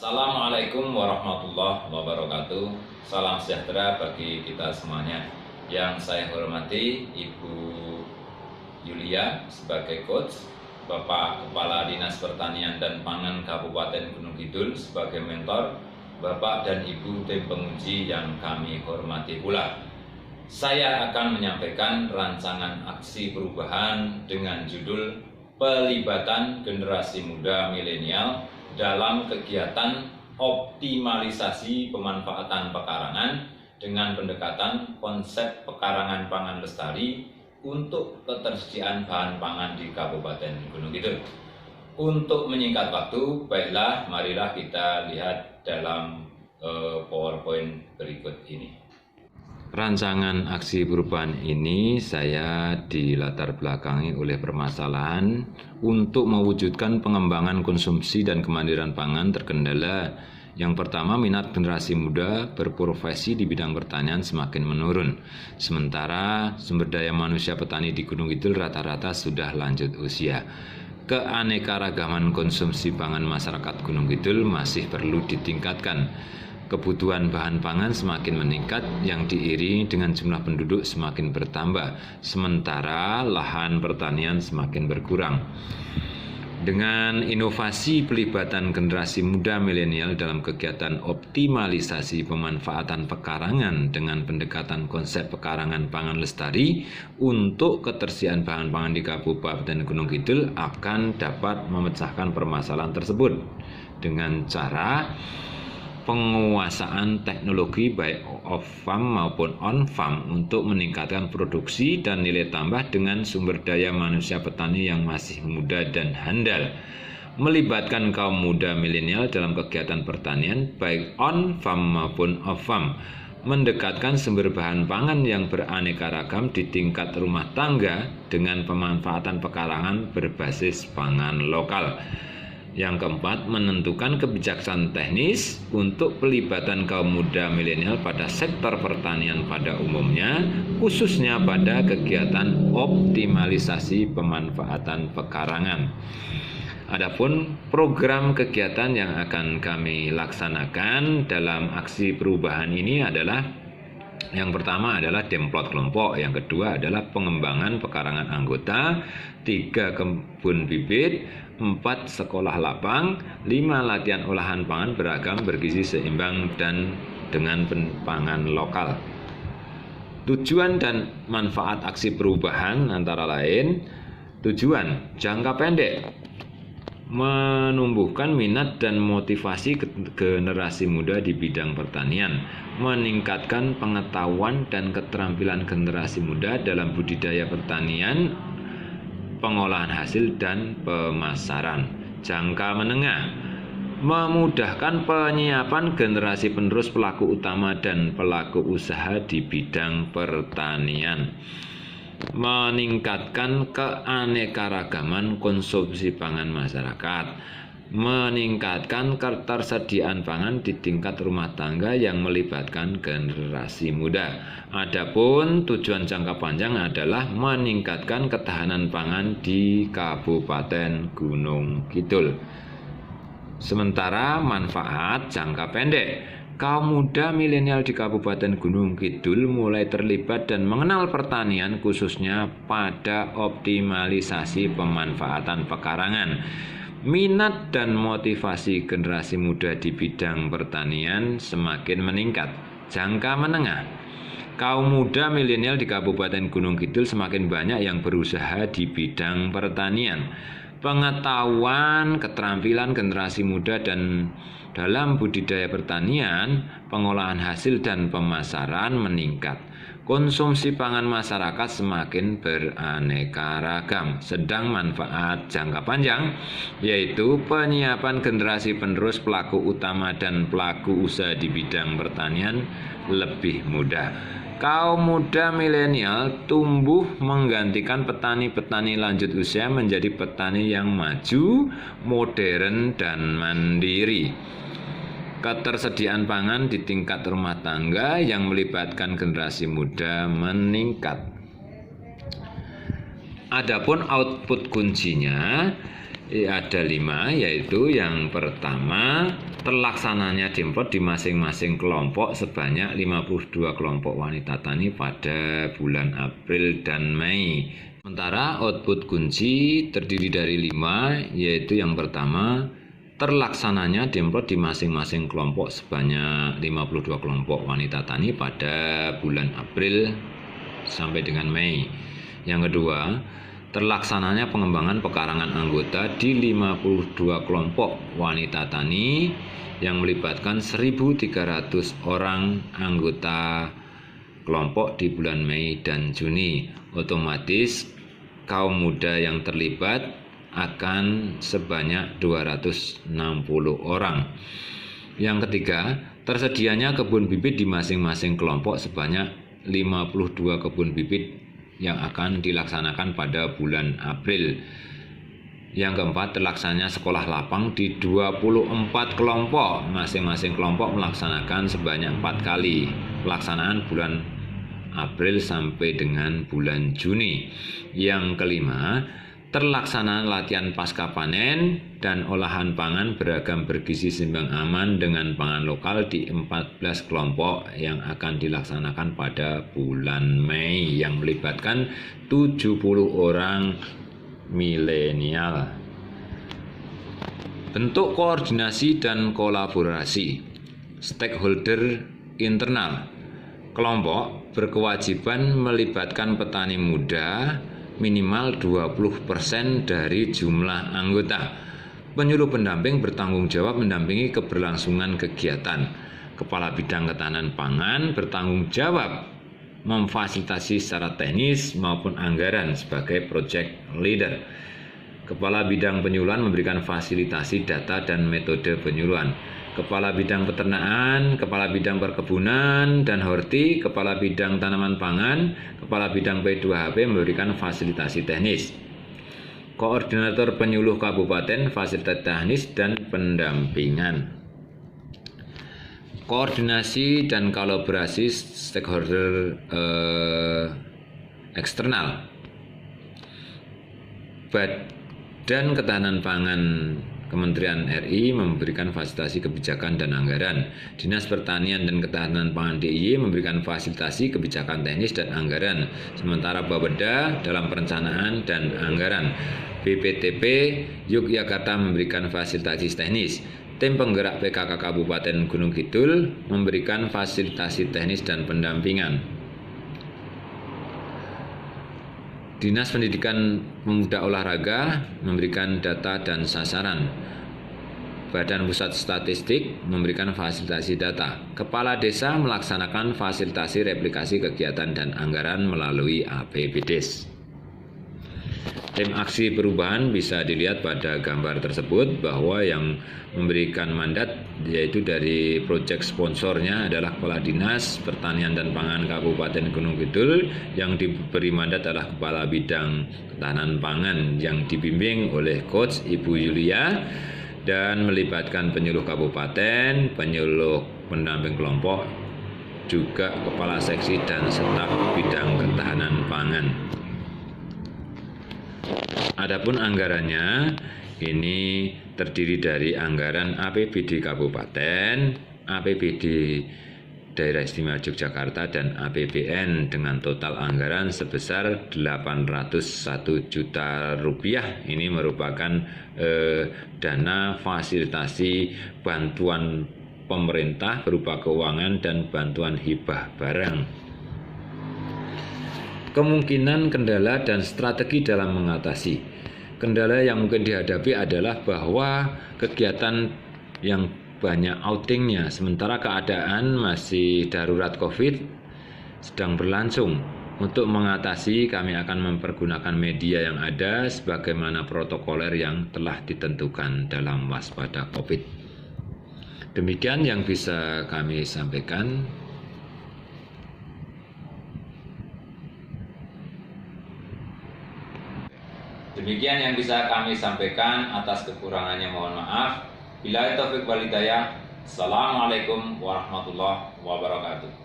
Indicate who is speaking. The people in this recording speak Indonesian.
Speaker 1: Assalamualaikum warahmatullahi wabarakatuh. Salam sejahtera bagi kita semuanya. Yang saya hormati Ibu Yulia sebagai coach, Bapak Kepala Dinas Pertanian dan Pangan Kabupaten Gunung Kidul sebagai mentor, Bapak dan Ibu tim penguji yang kami hormati pula. Saya akan menyampaikan rancangan aksi perubahan dengan judul Pelibatan Generasi Muda Milenial dalam kegiatan optimalisasi pemanfaatan pekarangan dengan pendekatan konsep pekarangan pangan lestari untuk ketersediaan bahan pangan di Kabupaten Gunung Kidul. Untuk menyingkat waktu, baiklah marilah kita lihat dalam PowerPoint berikut ini. Rancangan aksi perubahan ini saya dilatar belakangi oleh permasalahan untuk mewujudkan pengembangan konsumsi dan kemandirian pangan terkendala. Yang pertama, minat generasi muda berprofesi di bidang pertanian semakin menurun. Sementara sumber daya manusia petani di Gunung Kidul rata-rata sudah lanjut usia. Keanekaragaman konsumsi pangan masyarakat Gunung Kidul masih perlu ditingkatkan. Kebutuhan bahan pangan semakin meningkat yang diiringi dengan jumlah penduduk semakin bertambah, sementara lahan pertanian semakin berkurang. Dengan inovasi pelibatan generasi muda milenial dalam kegiatan optimalisasi pemanfaatan pekarangan dengan pendekatan konsep pekarangan pangan lestari untuk ketersediaan bahan pangan di Kabupaten Gunung Kidul akan dapat memecahkan permasalahan tersebut dengan cara penguasaan teknologi baik off-farm maupun on-farm untuk meningkatkan produksi dan nilai tambah dengan sumber daya manusia petani yang masih muda dan handal. Melibatkan kaum muda milenial dalam kegiatan pertanian baik on-farm maupun off-farm. Mendekatkan sumber bahan pangan yang beraneka ragam di tingkat rumah tangga dengan pemanfaatan pekarangan berbasis pangan lokal. Yang keempat, menentukan kebijaksanaan teknis untuk pelibatan kaum muda milenial pada sektor pertanian pada umumnya, khususnya pada kegiatan optimalisasi pemanfaatan pekarangan. Adapun program kegiatan yang akan kami laksanakan dalam aksi perubahan ini adalah yang pertama adalah demplot kelompok, yang kedua adalah pengembangan pekarangan anggota, 3 kebun bibit, 4 sekolah lapang, 5 latihan olahan pangan beragam bergizi seimbang dan dengan pangan lokal. Tujuan dan manfaat aksi perubahan antara lain: tujuan jangka pendek, menumbuhkan minat dan motivasi generasi muda di bidang pertanian, meningkatkan pengetahuan dan keterampilan generasi muda dalam budidaya pertanian, pengolahan hasil dan pemasaran. Jangka menengah, memudahkan penyiapan generasi penerus pelaku utama dan pelaku usaha di bidang pertanian, meningkatkan keanekaragaman konsumsi pangan masyarakat, meningkatkan ketersediaan pangan di tingkat rumah tangga yang melibatkan generasi muda. Adapun tujuan jangka panjang adalah meningkatkan ketahanan pangan di Kabupaten Gunung Kidul. Sementara manfaat jangka pendek, kaum muda milenial di Kabupaten Gunung Kidul mulai terlibat dan mengenal pertanian khususnya pada optimalisasi pemanfaatan pekarangan. Minat dan motivasi generasi muda di bidang pertanian semakin meningkat. Jangka menengah, kaum muda milenial di Kabupaten Gunung Kidul semakin banyak yang berusaha di bidang pertanian. Pengetahuan, keterampilan generasi muda dan dalam budidaya pertanian, pengolahan hasil dan pemasaran meningkat. Konsumsi pangan masyarakat semakin beraneka ragam. Sedang manfaat jangka panjang, yaitu penyiapan generasi penerus pelaku utama dan pelaku usaha di bidang pertanian lebih mudah. Kaum muda milenial tumbuh menggantikan petani-petani lanjut usia menjadi petani yang maju, modern, dan mandiri. Ketersediaan pangan di tingkat rumah tangga yang melibatkan generasi muda meningkat. Adapun output kuncinya ada 5, yaitu yang pertama, terlaksananya Demprot di masing-masing kelompok sebanyak 52 kelompok wanita tani pada bulan April dan Mei. Sementara output kunci terdiri dari 5, yaitu yang pertama, terlaksananya Demprot di masing-masing kelompok sebanyak 52 kelompok wanita tani pada bulan April sampai dengan Mei. Yang kedua, terlaksananya pengembangan pekarangan anggota di 52 kelompok wanita tani yang melibatkan 1.300 orang anggota kelompok di bulan Mei dan Juni. Otomatis kaum muda yang terlibat akan sebanyak 260 orang. Yang ketiga, tersedianya kebun bibit di masing-masing kelompok sebanyak 52 kebun bibit yang akan dilaksanakan pada bulan April. Yang keempat, terlaksananya sekolah lapang di 24 kelompok. Masing-masing kelompok melaksanakan sebanyak 4 kali pelaksanaan bulan April sampai dengan bulan Juni. Yang kelima, terlaksanaan latihan pasca panen dan olahan pangan beragam bergizi seimbang aman dengan pangan lokal di 14 kelompok yang akan dilaksanakan pada bulan Mei yang melibatkan 70 orang milenial. Bentuk koordinasi dan kolaborasi stakeholder internal. Kelompok berkewajiban melibatkan petani muda minimal 20% dari jumlah anggota. Penyuluh pendamping bertanggung jawab mendampingi keberlangsungan kegiatan. Kepala bidang ketahanan pangan bertanggung jawab memfasilitasi secara teknis maupun anggaran sebagai project leader. Kepala bidang penyuluhan memberikan fasilitasi data dan metode penyuluhan. Kepala bidang peternakan, kepala bidang perkebunan dan horti, kepala bidang tanaman pangan, kepala bidang P2HP memberikan fasilitasi teknis. Koordinator penyuluh kabupaten, fasilitas teknis dan pendampingan. Koordinasi dan kolaborasi stakeholder eksternal. Badan Ketahanan Pangan Kementerian RI memberikan fasilitasi kebijakan dan anggaran. Dinas Pertanian dan Ketahanan Pangan DIY memberikan fasilitasi kebijakan teknis dan anggaran. Sementara Bapeda dalam perencanaan dan anggaran. BPTP Yogyakarta memberikan fasilitasi teknis. Tim penggerak PKK Kabupaten Gunung Kidul memberikan fasilitasi teknis dan pendampingan. Dinas Pendidikan Pemuda Olahraga memberikan data dan sasaran. Badan Pusat Statistik memberikan fasilitasi data. Kepala Desa melaksanakan fasilitasi replikasi kegiatan dan anggaran melalui APBDes. Tim aksi perubahan bisa dilihat pada gambar tersebut bahwa yang memberikan mandat yaitu dari proyek sponsornya adalah Kepala Dinas Pertanian dan Pangan Kabupaten Gunung Kidul, yang diberi mandat adalah Kepala Bidang Ketahanan Pangan yang dibimbing oleh Coach Ibu Yulia dan melibatkan penyuluh kabupaten, penyuluh pendamping kelompok, juga kepala seksi dan staf bidang ketahanan pangan. Adapun anggarannya ini terdiri dari anggaran APBD Kabupaten, APBD Daerah Istimewa Yogyakarta dan APBN dengan total anggaran sebesar 801 juta rupiah. Ini merupakan dana fasilitasi bantuan pemerintah berupa keuangan dan bantuan hibah barang. Kemungkinan kendala dan strategi dalam mengatasi. Kendala yang mungkin dihadapi adalah bahwa kegiatan yang banyak outingnya, sementara keadaan masih darurat COVID sedang berlangsung. Untuk mengatasi, kami akan mempergunakan media yang ada sebagaimana protokoler yang telah ditentukan dalam waspada COVID. Demikian yang bisa kami sampaikan.
Speaker 2: Demikian yang bisa kami sampaikan, atas kekurangannya mohon maaf. Billahi taufiq wal hidayah. Assalamualaikum warahmatullahi wabarakatuh.